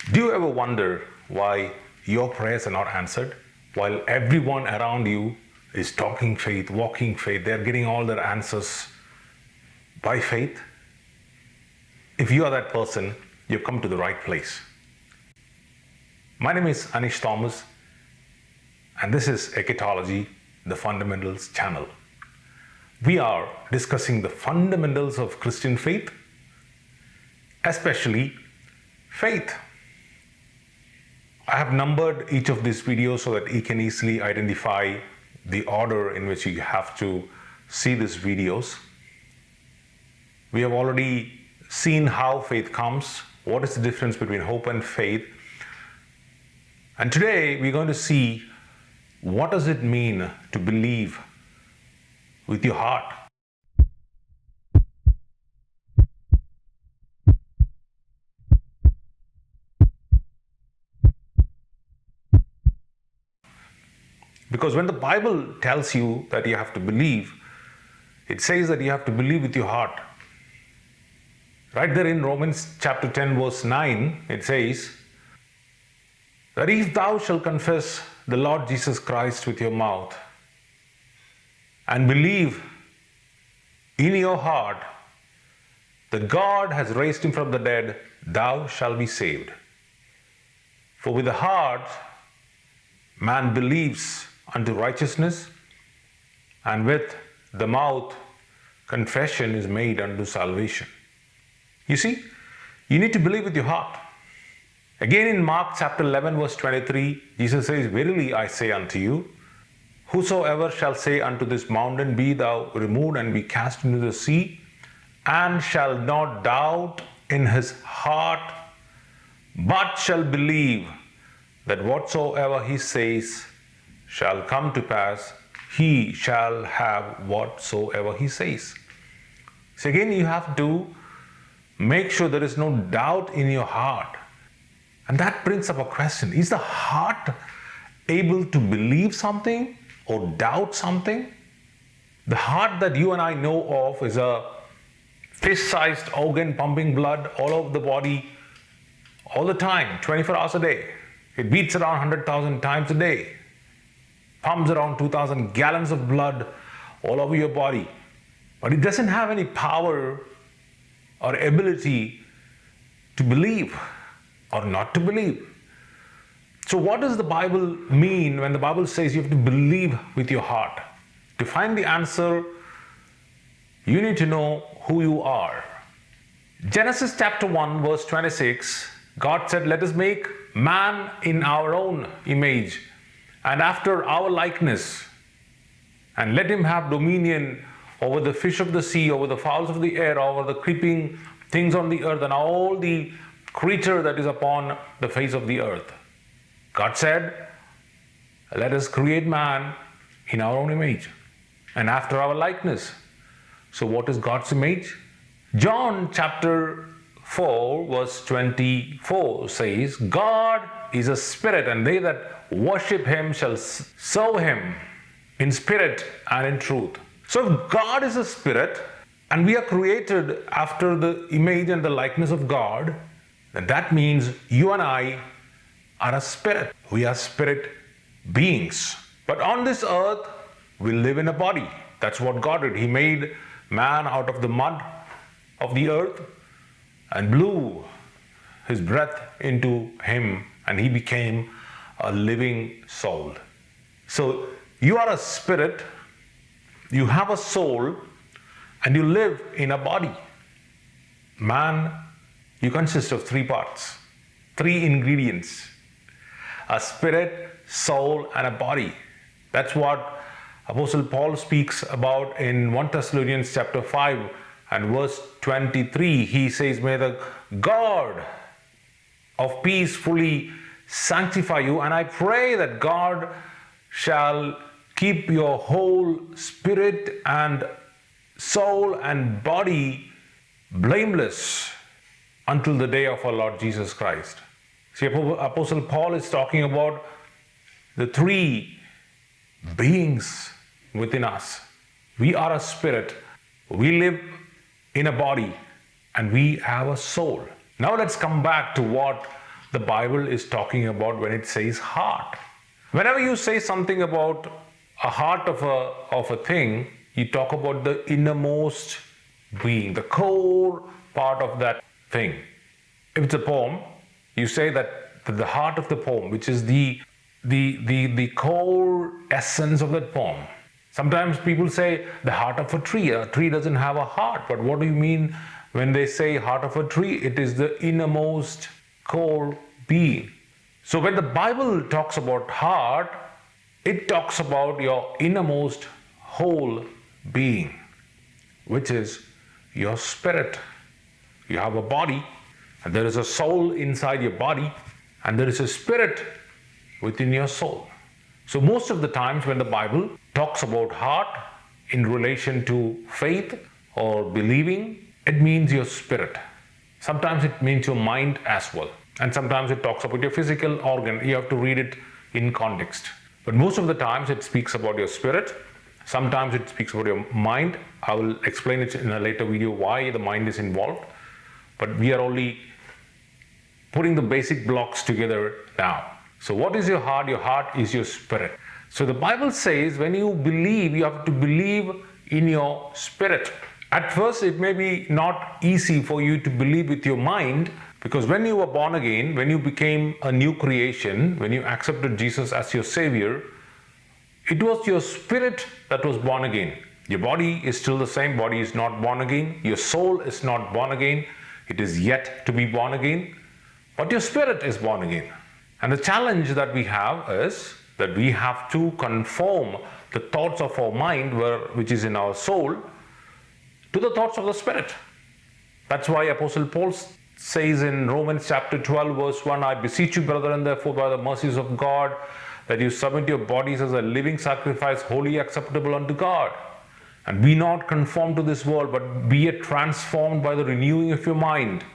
Do you ever wonder why your prayers are not answered? While everyone around you is talking faith, walking faith, they're getting all their answers by faith. If you are that person, you've come to the right place. My name is Anish Thomas, and this is Eschatology, the Fundamentals channel. We are discussing the fundamentals of Christian faith, especially faith. I have numbered each of these videos so that you can easily identify the order in which you have to see these videos. We have already seen how faith comes, what is the difference between hope and faith. And today we're going to see what does it mean to believe with your heart. Because when the Bible tells you that you have to believe, it says that you have to believe with your heart. Right there in Romans chapter 10 verse 9, it says that if thou shalt confess the Lord Jesus Christ with your mouth and believe in your heart that God has raised him from the dead, thou shalt be saved. For with the heart man believes unto righteousness, and with the mouth confession is made unto salvation. You see, you need to believe with your heart. Again in Mark chapter 11 verse 23, Jesus says, Verily I say unto you, whosoever shall say unto this mountain, Be thou removed and be cast into the sea, and shall not doubt in his heart, but shall believe that whatsoever he says shall come to pass, he shall have whatsoever he says. So again, you have to make sure there is no doubt in your heart. And that brings up a question. Is the heart able to believe something or doubt something? The heart that you and I know of is a fish-sized organ pumping blood all over the body all the time, 24 hours a day. It beats around 100,000 times a day. Pumps around 2,000 gallons of blood all over your body. But it doesn't have any power or ability to believe or not to believe. So what does the Bible mean when the Bible says you have to believe with your heart? To find the answer, you need to know who you are. Genesis chapter 1 verse 26, God said, Let us make man in our own image and after our likeness, and let him have dominion over the fish of the sea, over the fowls of the air, over the creeping things on the earth, and all the creature that is upon the face of the earth. God said, Let us create man in our own image and after our likeness. So what is God's image? John chapter 4 verse 24 says, God is a spirit, and they that worship him shall serve him in spirit and in truth. So if God is a spirit and we are created after the image and the likeness of God, then that means you and I are a spirit. We are spirit beings. But on this earth, we live in a body. That's what God did. He made man out of the mud of the earth and blew his breath into him, and he became a living soul. So you are a spirit, you have a soul, and you live in a body. Man, you consist of three parts, three ingredients: a spirit, soul, and a body. That's what Apostle Paul speaks about in 1 Thessalonians chapter 5 and verse 23. He says, May the God of peace fully sanctify you, and I pray that God shall keep your whole spirit and soul and body blameless until the day of our Lord Jesus Christ. See, Apostle Paul is talking about the three beings within us. We are a spirit, we live in a body, and we have a soul. Now let's come back to what the Bible is talking about when it says heart. Whenever you say something about a heart of a thing, you talk about the innermost being, the core part of that thing. If it's a poem, you say that the heart of the poem, which is the core essence of that poem. Sometimes people say the heart of a tree. A tree doesn't have a heart. But what do you mean when they say heart of a tree? It is the innermost core being. So when the Bible talks about heart, it talks about your innermost whole being, which is your spirit. You have a body, and there is a soul inside your body, and there is a spirit within your soul. So most of the times when the Bible talks about heart in relation to faith or believing, it means your spirit. Sometimes it means your mind as well. And sometimes it talks about your physical organ. You have to read it in context. But most of the times it speaks about your spirit. Sometimes it speaks about your mind. I will explain it in a later video why the mind is involved. But we are only putting the basic blocks together now. So what is your heart? Your heart is your spirit. So the Bible says when you believe, you have to believe in your spirit. At first, it may be not easy for you to believe with your mind, because when you were born again, when you became a new creation, when you accepted Jesus as your Savior, it was your spirit that was born again. Your body is still the same. Body is not born again. Your soul is not born again. It is yet to be born again. But your spirit is born again. And the challenge that we have is that we have to conform the thoughts of our mind, which is in our soul, to the thoughts of the spirit. That's why Apostle Paul says in Romans chapter 12 verse 1, I beseech you, brethren, therefore by the mercies of God, that you submit your bodies as a living sacrifice, wholly acceptable unto God. And be not conformed to this world, but be ye transformed by the renewing of your mind,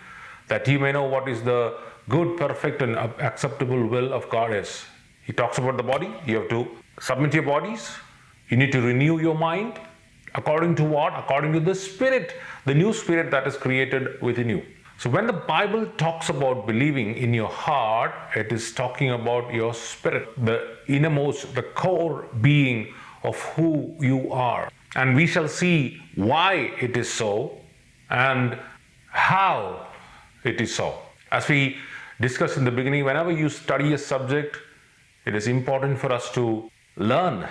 that ye may know what is the good, perfect, and acceptable will of God is. He talks about the body. You have to submit your bodies. You need to renew your mind. According to what? According to the spirit, the new spirit that is created within you. So when the Bible talks about believing in your heart, it is talking about your spirit, the innermost, the core being of who you are. And we shall see why it is so and how it is so. As we discussed in the beginning, whenever you study a subject, it is important for us to learn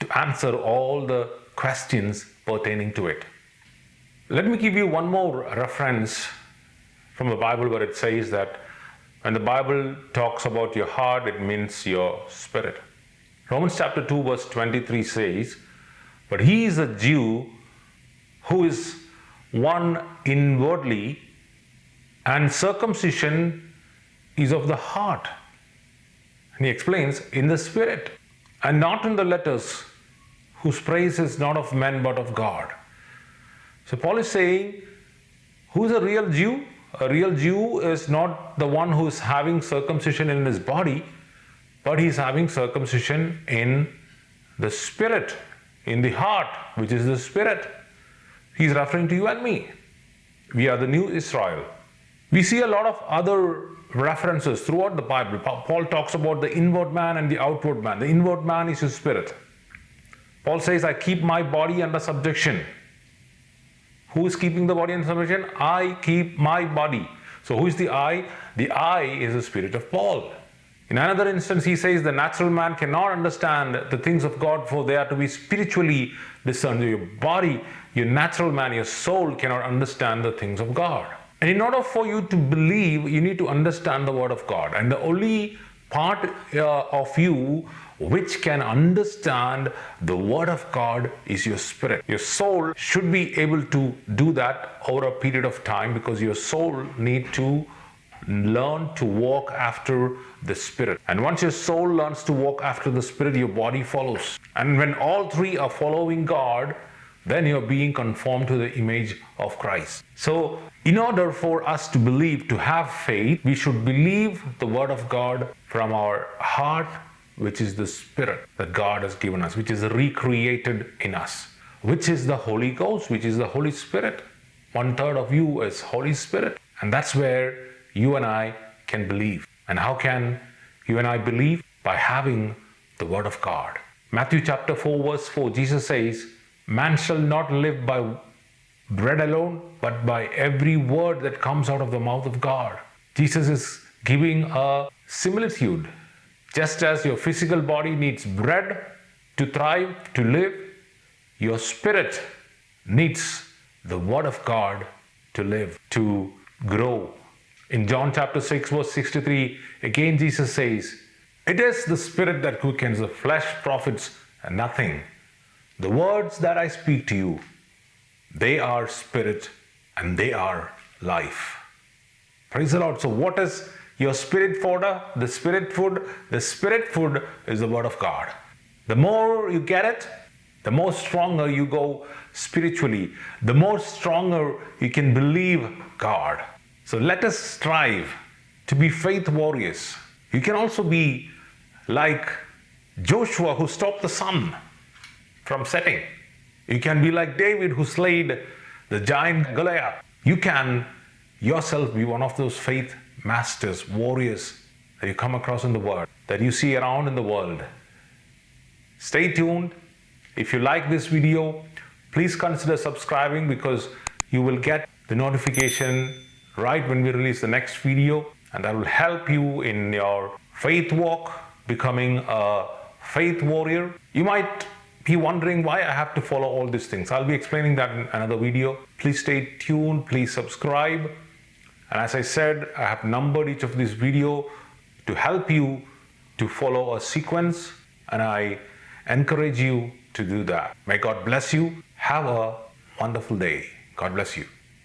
to answer all the questions pertaining to it. Let me give you one more reference from the Bible where it says that when the Bible talks about your heart, it means your spirit. Romans chapter 2 verse 23 says, but he is a Jew who is one inwardly, and circumcision is of the heart. And he explains, in the spirit, and not in the letters, whose praise is not of men but of God. So Paul is saying, who is a real Jew? A real Jew is not the one who is having circumcision in his body, but he is having circumcision in the spirit, in the heart, which is the spirit. He is referring to you and me. We are the new Israel. We see a lot of other references throughout the Bible. Paul talks about the inward man and the outward man. The inward man is his spirit. Paul says, I keep my body under subjection. Who is keeping the body under subjection? I keep my body. So who is the I? The I is the spirit of Paul. In another instance, he says the natural man cannot understand the things of God, for they are to be spiritually discerned. Your body, your natural man, your soul cannot understand the things of God. And in order for you to believe, you need to understand the Word of God. And the only part of you which can understand the Word of God is your spirit. Your soul should be able to do that over a period of time, because your soul needs to learn to walk after the spirit. And once your soul learns to walk after the spirit, your body follows. And when all three are following God, then you're being conformed to the image of Christ. So in order for us to believe, to have faith, we should believe the Word of God from our heart, which is the spirit that God has given us, which is recreated in us, which is the Holy Ghost, which is the Holy Spirit. 1/3 of you is Holy Spirit. And that's where you and I can believe. And how can you and I believe? By having the Word of God. Matthew chapter 4 verse 4, Jesus says, "Man shall not live by bread alone, but by every word that comes out of the mouth of God." Jesus is giving a similitude. Just as your physical body needs bread to thrive, to live, your spirit needs the Word of God to live, to grow. In John chapter 6 verse 63, again Jesus says, "It is the Spirit that quickens, the flesh profits nothing. The words that I speak to you, they are spirit and they are life." Praise the Lord. So what is your spirit fodder? The spirit food? The spirit food is the Word of God. The more you get it, the more stronger you go spiritually. The more stronger you can believe God. So let us strive to be faith warriors. You can also be like Joshua, who stopped the sun from setting. You can be like David, who slayed the giant Goliath. You can yourself be one of those faith masters, warriors that you come across in the Word, that you see around in the world. Stay tuned. If you like this video, please consider subscribing, because you will get the notification right when we release the next video, and that will help you in your faith walk, becoming a faith warrior. You might be wondering why I have to follow all these things. I'll be explaining that in another video. Please stay tuned, please subscribe. And as I said, I have numbered each of these videos to help you to follow a sequence, and I encourage you to do that. May God bless you. Have a wonderful day. God bless you.